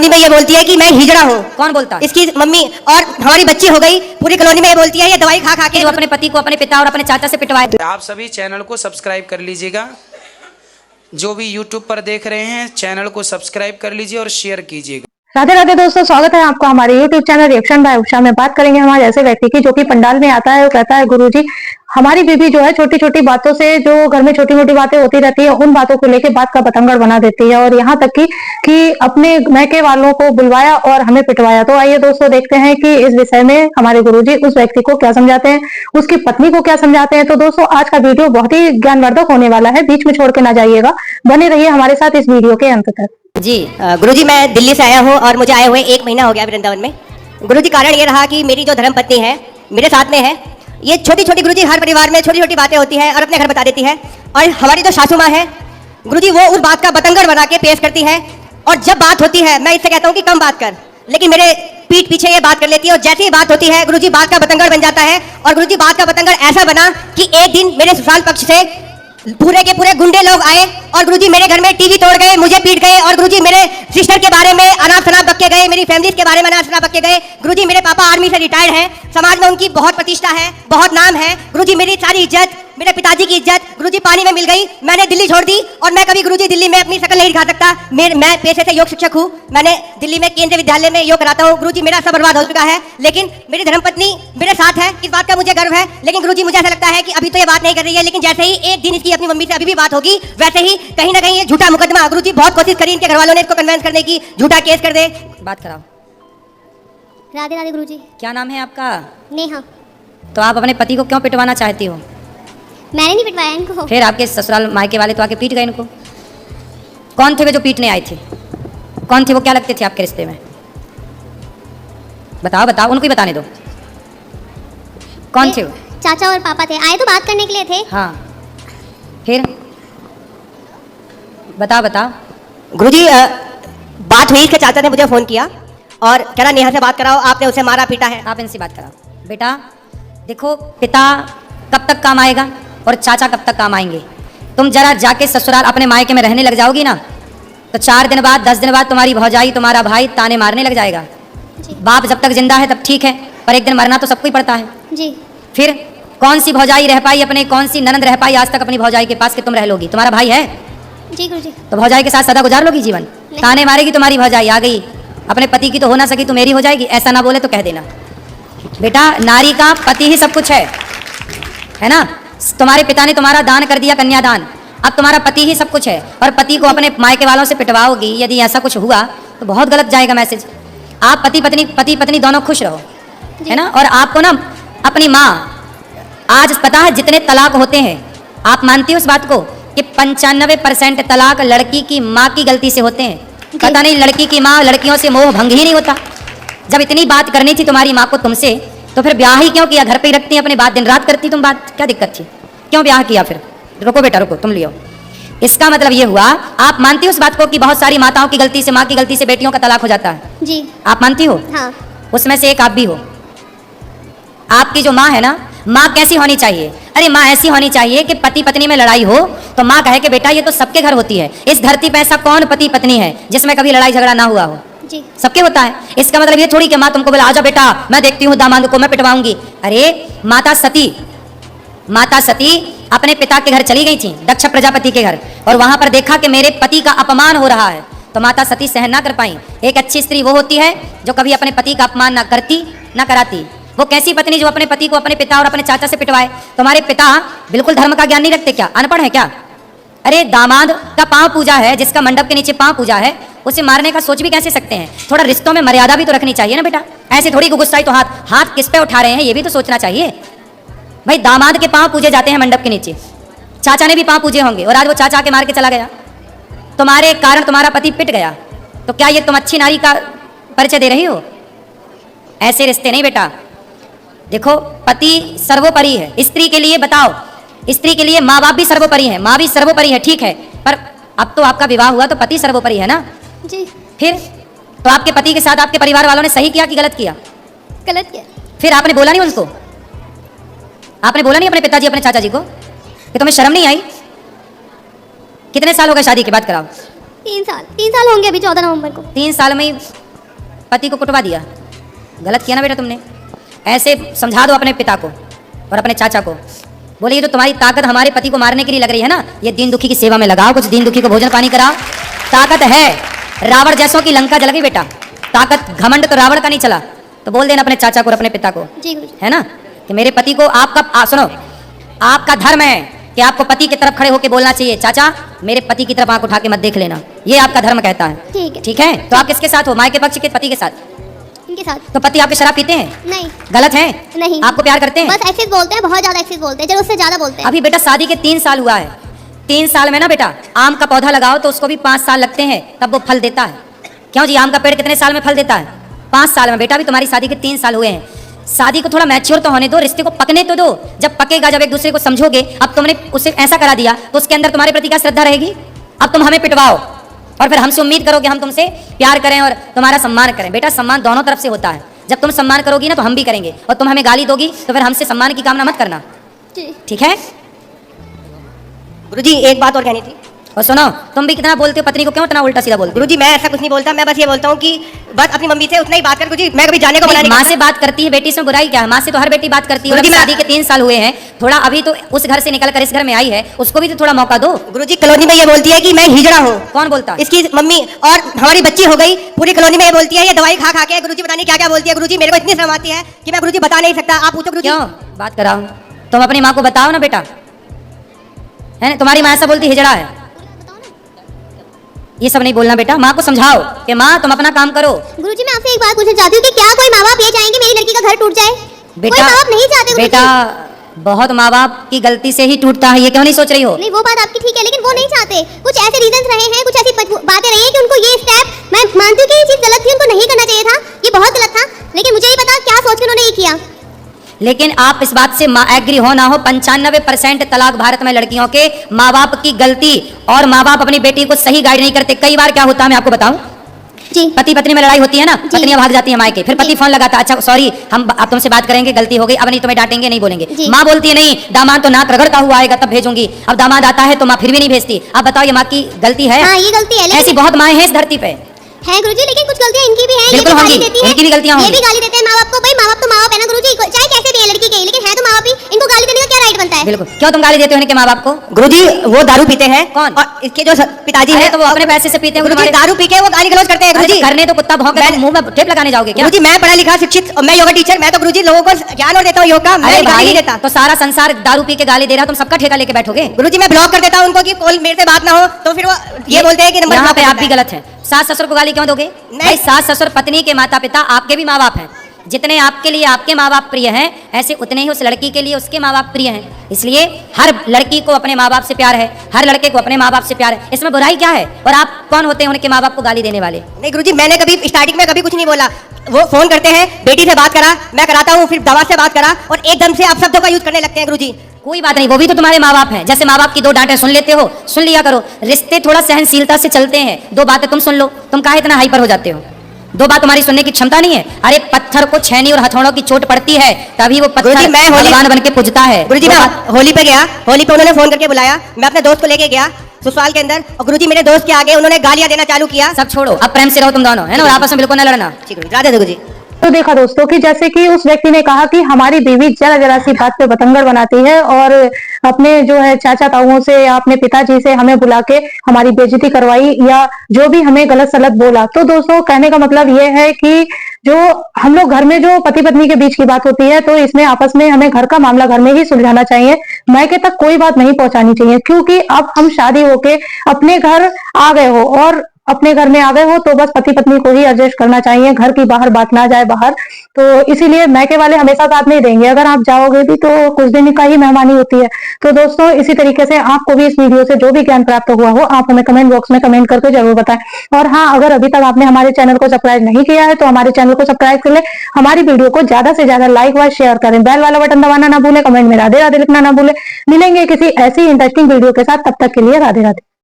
Colony में ये बोलती है कि मैं हिजड़ा हूँ। कौन बोलता? इसकी मम्मी, और हमारी बच्ची हो गई, पूरी कॉलोनी में ये बोलती है ये दवाई खा खा के जो अपने पति को अपने पिता और अपने चाचा से पिटवाए। आप सभी चैनल को सब्सक्राइब कर लीजिएगा। जो भी यूट्यूब पर देख रहे हैं चैनल को सब्सक्राइब कर लीजिए और शेयर कीजिएगा। राधे राधे दोस्तों, स्वागत है आपका हमारे YouTube channel reaction by Usha में। बात करेंगे हमारे ऐसे व्यक्ति की जो कि पंडाल में आता है और कहता है गुरुजी हमारी बीबी जो है छोटी छोटी बातों से, जो घर में छोटी मोटी बातें होती रहती है, उन बातों को लेके बात का बतंगड़ बना देती है और यहाँ तक कि अपने मैके वालों को बुलवाया और हमें पिटवाया। तो आइए दोस्तों देखते हैं कि इस विषय में हमारे गुरुजी उस व्यक्ति को क्या समझाते हैं, उसकी पत्नी को क्या समझाते हैं। तो दोस्तों आज का वीडियो बहुत ही ज्ञानवर्धक होने वाला है, बीच में छोड़ के ना जाइएगा, बने रहिए हमारे साथ इस वीडियो के अंत तक। जी गुरुजी, मैं दिल्ली से आया हूँ और मुझे आए हुए 1 महीना हो गया वृंदावन में। गुरुजी, कारण ये रहा कि मेरी जो धर्मपत्नी है मेरे साथ में है। ये छोटी छोटी गुरुजी हर परिवार में छोटी छोटी बातें होती हैं और अपने घर बता देती है। और हमारी जो सासू माँ है गुरुजी, वो उस बात का बतंगड़ बना के पेश करती है। और जब बात होती है मैं इससे कहता हूँ कि कम बात कर, लेकिन मेरे पीठ पीछे ये बात कर लेती है। और जैसी ही बात होती है गुरुजी बात का बतंगड़ बन जाता है। और गुरुजी बात का बतंगड़ ऐसा बना कि एक दिन मेरे ससुराल पक्ष से पूरे के पूरे गुंडे लोग आए और गुरुजी मेरे घर में टीवी तोड़ गए, मुझे पीट गए। और गुरुजी मेरे सिस्टर के बारे में अनाप शनाप बक के गए, मेरी फैमिली के बारे में अनाप शनाप बक के गए। गुरुजी मेरे पापा आर्मी से रिटायर्ड हैं, समाज में उनकी बहुत प्रतिष्ठा है, बहुत नाम है। गुरुजी मेरी सारी इज्जत, मेरे पिताजी की इज्जत गुरुजी पानी में मिल गई। मैंने दिल्ली छोड़ दी और मैं कभी गुरुजी दिल्ली में अपनी शक्ल नहीं दिखा सकता। मैं पेशे से योग शिक्षक हूँ, मैंने दिल्ली में केंद्रीय विद्यालय में योग कराता हूँ। गुरुजी मेरा सब बर्बाद हो चुका है, लेकिन मेरी धर्मपत्नी मेरे साथ है, इस बात का मुझे गर्व है। लेकिन गुरुजी मुझे ऐसा लगता है कि अभी तो ये बात नहीं कर रही है, लेकिन जैसे ही एक दिन इसकी अपनी मम्मी से अभी भी बात होगी वैसे ही कहीं ना कहीं ये झूठा मुकदमा। गुरुजी बहुत कोशिश करी इनके घर वालों ने इसको कन्विंस करने की, झूठा केस कर दे। बात कराओ। राधे राधे गुरुजी। क्या नाम है आपका? नेहा। तो आप अपने पति को क्यों पिटवाना चाहती हो? मैंने नहीं पिटवाया इनको। फिर आपके ससुराल मायके वाले तो आके पीट गए इनको। कौन थे वे जो पीटने आए थे? कौन थे वो? क्या लगते थे आपके रिश्ते में? बताओ बताओ, उनको ही बताने दो। कौन थे वो? चाचा और पापा थे, आए तो बात करने के लिए थे। हाँ, फिर बताओ बताओ। गुरुजी बात हुई, इसके चाचा ने मुझे फोन किया और कह रहा नेहा से बात कराओ, आपने उसे मारा पीटा है। आप इनसे बात कराओ। बेटा देखो, पिता कब तक काम आएगा और चाचा कब तक काम आएंगे। तुम जरा जाके ससुराल अपने मायके में रहने लग जाओगी ना, तो 4 दिन बाद 10 दिन बाद तुम्हारी भौजाई तुम्हारा भाई ताने मारने लग जाएगा। बाप जब तक जिंदा है तब ठीक है, पर एक दिन मरना तो सबको ही पड़ता है जी। फिर कौन सी भौजाई रह पाई अपने, कौन सी ननद रह पाई आज तक अपनी भौजाई के पास कि तुम रह लोगी? तुम्हारा भाई है जी गुरुजी। तो भौजाई के साथ सदा गुजार लोगी जीवन? ताने मारेगी तुम्हारी भौजाई, आ गई अपने पति की तो हो ना सकी तो मेरी हो जाएगी, ऐसा ना बोले तो कह देना। बेटा नारी का पति ही सब कुछ है ना। तुम्हारे पिता ने तुम्हारा दान कर दिया, कन्यादान, अब तुम्हारा पति ही सब कुछ है। और पति को अपने मायके वालों से पिटवाओगी, यदि ऐसा कुछ हुआ तो बहुत गलत जाएगा मैसेज। आप पति पत्नी दोनों खुश रहो, है ना। और आपको ना अपनी माँ, आज पता है जितने तलाक होते हैं, आप मानती हो उस बात को कि 95% तलाक लड़की की माँ की गलती से होते हैं। पता नहीं लड़की की माँ, लड़कियों से मोह भंग ही नहीं होता। जब इतनी बात करनी थी तुम्हारी माँ को तुमसे, तो फिर ब्याह ही क्यों किया? घर पे ही रखती अपनी बात, दिन रात करती तुम बात, क्या दिक्कत थी? क्यों ब्याह किया फिर? रुको बेटा रुको, तुम लियो। इसका मतलब ये हुआ, आप मानती हो उस बात को कि बहुत सारी माताओं की गलती से, माँ की गलती से बेटियों का तलाक हो जाता है? जी। आप मानती हो? हाँ। उसमें से एक आप भी हो। आपकी जो माँ है ना, माँ कैसी होनी चाहिए? अरे माँ ऐसी होनी चाहिए कि पति पत्नी में लड़ाई हो तो माँ कहे कि बेटा ये तो सबके घर होती है, इस धरती पे ऐसा कौन पति पत्नी है जिसमें कभी लड़ाई झगड़ा ना हुआ हो? जी। सबके होता है। इसका मतलब ये थोड़ी कि माँ तुमको बोला आजा बेटा मैं देखती हूँ दामाद को मैं पिटवाऊंगी। अरे माता सती अपने पिता के घर चली गई थी, दक्ष प्रजापति के घर, और वहां पर देखा कि मेरे पति का अपमान हो रहा है, तो माता सती सहन ना कर पाई। एक अच्छी स्त्री वो होती है जो कभी अपने पति का अपमान ना करती ना कराती। वो कैसी पत्नी जो अपने पति को अपने पिता और अपने चाचा से पिटवाए? तुम्हारे पिता बिल्कुल धर्म का ज्ञान नहीं रखते क्या? अनपढ़ है क्या? अरे दामाद का पांव पूजा है, जिसका मंडप के नीचे पांव पूजा है, उसे मारने का सोच भी कैसे सकते हैं? थोड़ा रिश्तों में मर्यादा भी तो रखनी चाहिए ना बेटा। ऐसे थोड़ी गुस्साई तो हाथ किस पे उठा रहे हैं ये भी तो सोचना चाहिए भाई। दामाद के पांव पूजे जाते हैं मंडप के नीचे, चाचा ने भी पांव पूजे होंगे, और आज वो चाचा के मार के चला गया, तुम्हारे कारण तुम्हारा पति पिट गया, तो क्या ये तुम अच्छी नारी का परिचय दे रही हो? ऐसे रिश्ते नहीं बेटा। देखो पति सर्वोपरि है, स्त्री के लिए बताओ, स्त्री के लिए माँ बाप भी सर्वोपरि है, माँ भी सर्वोपरि है, ठीक है, पर अब तो आपका विवाह हुआ तो पति सर्वोपरि है ना जी। फिर तो आपके पति के साथ आपके परिवार वालों ने सही किया कि गलत किया? गलत किया। फिर आपने बोला नहीं उनको? आपने बोला नहीं अपने पिताजी अपने चाचा जी को कि तुम्हें शर्म नहीं आई? कितने साल हो गए शादी के बाद? कराओ। 3 साल होंगे अभी 14 नवंबर को। 3 साल में ही पति को कुटवा दिया। गलत किया ना बेटा तुमने। ऐसे समझा दो अपने पिता को और अपने चाचा को, बोले ये तो तुम्हारी ताकत हमारे पति को मारने के लिए लग रही है ना, ये दीन दुखी की सेवा में लगाओ, कुछ दीन दुखी को भोजन पानी कराओ। ताकत है, रावण जैसों की लंका जल गई बेटा। ताकत घमंड तो रावण का नहीं चला। तो बोल देना अपने चाचा को और अपने पिता को, जी गुरुजी। है ना, कि मेरे पति को आपका सुनो, आपका धर्म है कि आपको पति की तरफ खड़े होकर बोलना चाहिए, चाचा मेरे पति की तरफ आंख उठा के मत देख लेना, ये आपका धर्म कहता है। ठीक है। ठीक है, तो आप किसके साथ हो, माँ के पक्ष के पति के साथ? इनके साथ। तो पति आपके शराब पीते हैं? नहीं। गलत है? नहीं। आपको प्यार करते हैं? बस एक्सेस बोलते हैं, बहुत ज्यादा एक्सेस बोलते हैं, जरूरत से ज्यादा बोलते हैं। अभी बेटा शादी के 3 साल हुआ है। 3 साल में ना बेटा आम का पौधा लगाओ तो उसको भी 5 साल लगते हैं, तब वो फल देता है। क्यों जी, आम का पेड़ कितने साल में फल देता है? 5 साल में। बेटा भी तुम्हारी शादी के 3 साल हुए हैं, शादी को थोड़ा मैच्योर तो होने दो, रिश्ते को पकने तो दो। जब पकेगा, जब एक दूसरे को समझोगे। अब तुमने उसे ऐसा करा दिया तो उसके अंदर तुम्हारे प्रति क्या श्रद्धा रहेगी? अब तुम हमें पिटवाओ और फिर हमसे उम्मीद करो कि हम तुमसे प्यार करें और तुम्हारा सम्मान करें। बेटा सम्मान दोनों तरफ से होता है। जब तुम सम्मान करोगी ना तो हम भी करेंगे, और तुम हमें गाली दोगी तो फिर हमसे सम्मान की कामना मत करना, जी। ठीक है? गुरुजी एक बात और कहनी थी। और सुनो, तुम भी कितना बोलते हो पत्नी को, क्यों इतना उल्टा सीधा बोलते हो? गुरुजी मैं ऐसा कुछ नहीं बोलता, मैं बस ये बोलता हूँ कि बस अपनी मम्मी से उतना ही बात कर गुरुजी, मैं कभी जाने को मना नहीं माँ करता। से बात करती है बेटी, इसमें बुराई क्या है? माँ से तो हर बेटी बात करती है। गुरुजी, मैं- शादी के 3 साल हुए हैं, थोड़ा अभी तो उस घर से निकल कर इस घर में आई है, उसको भी तो थोड़ा मौका दो। गुरुजी कॉलोनी में ये बोलती है कि मैं हिजड़ा हूँ। कौन बोलता है? इसकी मम्मी, और हमारी बच्ची हो गई, पूरी कॉलोनी में ये बोलती है ये दवाई खा खा के गुरुजी पता नहीं क्या क्या बोलती है। गुरुजी मेरे को इतनी शर्म आती है कि मैं गुरुजी बता नहीं सकता, आप पूछो गुरुजी। क्यों बात कराओ? तुम अपनी माँ को बताओ ना बेटा, है ना? तुम्हारी माँ ऐसा बोलती हिजड़ा है, ये सब नहीं बोलना बेटा। माँ को समझाओ कि माँ तुम अपना काम करो। गुरुजी मैं आपसे एक बात पूछना चाहती हूँ कि क्या कोई माँ बाप ये चाहेंगे मेरी लड़की का घर टूट जाए? बेटा कोई माँ बाप नहीं चाहते गुरुजी। बेटा बहुत माँ बाप की गलती से ही टूटता है, ये क्यों नहीं सोच रही हो? नहीं वो बात आपकी ठीक है, लेकिन वो नहीं चाहते। कुछ ऐसे रीजंस रहे हैं, कुछ ऐसी बातें रही हैं कि उनको ये स्टेप, मैं मानती हूँ कि ये चीज गलत थी, उनको नहीं करना चाहिए था, ये बहुत गलत था, लेकिन मुझे ये पता क्या सोच के उन्होंने ये किया। लेकिन आप इस बात से एग्री हो ना हो, 95% तलाक भारत में लड़कियों के माँ बाप की गलती, और माँ बाप अपनी बेटी को सही गाइड नहीं करते। कई बार क्या होता है मैं आपको बताऊं, जी। पति पत्नी में लड़ाई होती है ना, पत्नियां भाग जाती है मायके, फिर पति फोन लगाता है, अच्छा सॉरी हम अब तुमसे बात करेंगे, गलती हो गई, अब नहीं तुम्हें डांटेंगे, नहीं बोलेंगे। जी। माँ बोलती है नहीं, दामाद तो नाक रगड़ता हुआ आएगा तब भेजूंगी। अब दामाद आता है तो माँ फिर भी नहीं भेजती। अब बताओ ये माँ की गलती है? हाँ ये गलती है, ऐसी लेकिन बहुत माएँ हैं इस धरती पे। है गुरुजी, लेकिन कुछ गलतियां इनकी भी हैं। ये बिल्कुल भी गाली होंगी, देती है, इनकी भी गलतियां ये होंगी। भी गाली देते हैं माँ बाप को। भाई माँ बाप तो माँ बाप है ना गुरुजी, चाहे कैसे भी है लड़की के, लेकिन है तो माँ बाप ही, इनको गाली देने का क्या राइट बनता है? बिल्कुल। क्यों तुम गाली देते हो इनके माँ बाप को? गुरुजी वो दारू पीते हैं। कौन? और इसके जो पिताजी अरे हैं तो वो अपने पैसे से पीते हैं। गुरुजी तुम्हारे- दारू पी के वो गाली गलौज करते हैं अरे गुरुजी। तो करने तो कुत्ता भौंके, तुम मुंह में टेप लगाने जाओगे क्या? गुरुजी मैं पढ़ा लिखा शिक्षित और मैं योगा टीचर, मैं तो गुरुजी लोगों को ज्ञान और देता हूँ योग का, मैं अरे गाली भाई नहीं देता। तो सारा संसार दारू पी के गाली दे रहा, तुम सबका ठेका लेके बैठोगे? गुरुजी मैं ब्लॉक कर देता हूँ उनको कि कॉल मेरे से बात ना हो, तो फिर वो ये बोलते हैं कि नंबर यहाँ ब्लॉक पे कर आप देता भी है। गलत है। सास ससुर को गाली क्यों दोगे? नहीं। भाई सास ससुर पत्नी के माता पिता आपके भी माँ बाप हैं। जितने आपके लिए आपके माँ बाप प्रिय हैं, ऐसे उतने ही उस लड़की के लिए उसके माँ बाप प्रिय हैं। इसलिए हर लड़की को अपने माँ बाप से प्यार है, हर लड़के को अपने माँ बाप से प्यार है। इसमें बुराई क्या है? और आप कौन होते हैं उनके माँ बाप को गाली देने वाले? नहीं गुरुजी मैंने कभी स्टार्टिंग में कभी कुछ नहीं बोला। वो फोन करते हैं, बेटी से बात करा, मैं कराता हूँ, फिर दामाद से बात करा, और एकदम से आप शब्दों का यूज करने लगते हैं गुरुजी। कोई बात नहीं, वो भी तो तुम्हारे माँ बाप हैं। जैसे माँ बाप की 2 डांटें सुन लेते हो, सुन लिया करो। रिश्ते थोड़ा सहनशीलता से चलते हैं। 2 बातें तुम सुन लो, तुम काहे इतना हाइपर हो जाते हो? 2 बात तुम्हारी सुनने की क्षमता नहीं है। अरे पत्थर को छेनी और हथौड़ों की चोट पड़ती है, तभी वो पत्थर गुरुजी, मैं होली- भगवान बन के पूजता है। गुरुजी मैं होली पे गया, होली पे उन्होंने फोन करके बुलाया, मैं अपने दोस्त को लेके गया ससुराल के अंदर, और गुरुजी मेरे दोस्त के आगे उन्होंने गालियां देना चालू किया। सब छोड़ो, अब प्रेम से रहो तुम दोनों, है ना? और आपस में बिल्कुल न लड़ना। ठीक है राधे गुरुजी। तो देखा दोस्तों कि जैसे कि उस व्यक्ति ने कहा कि हमारी बीवी जरा जरा सी बात पे बतंगड़ बनाती है, और अपने जो है चाचा ताऊओं से या अपने पिताजी से हमें बुला के हमारी बेइज्जती करवाई, या जो भी हमें गलत सलत बोला। तो दोस्तों कहने का मतलब ये है कि जो हम लोग घर में जो पति पत्नी के बीच की बात होती है, तो इसमें आपस में हमें घर का मामला घर में ही सुलझाना चाहिए, मायके तक कोई बात नहीं पहुंचानी चाहिए। क्योंकि अब हम शादी होके अपने घर आ गए हो, और अपने घर में आ गए हो तो बस पति पत्नी को ही एडजस्ट करना चाहिए, घर की बाहर बात ना जाए बाहर। तो इसीलिए मायके वाले हमेशा साथ नहीं देंगे, अगर आप जाओगे भी तो कुछ दिन का ही मेहमानी होती है। तो दोस्तों इसी तरीके से आपको भी इस वीडियो से जो भी ज्ञान प्राप्त हुआ हो, आप हमें कमेंट बॉक्स में कमेंट करके जरूर बताएं। और हाँ, अगर अभी तक आपने हमारे चैनल को सब्सक्राइब नहीं किया है तो हमारे चैनल को सब्सक्राइब कर ले, हमारी वीडियो को ज्यादा से ज्यादा लाइक व शेयर करें, बेल वाला बटन दबाना ना भूले, कमेंट में राधे राधे लिखना ना भूले। मिलेंगे किसी ऐसी इंटरेस्टिंग वीडियो के साथ, तब तक के लिए राधे राधे।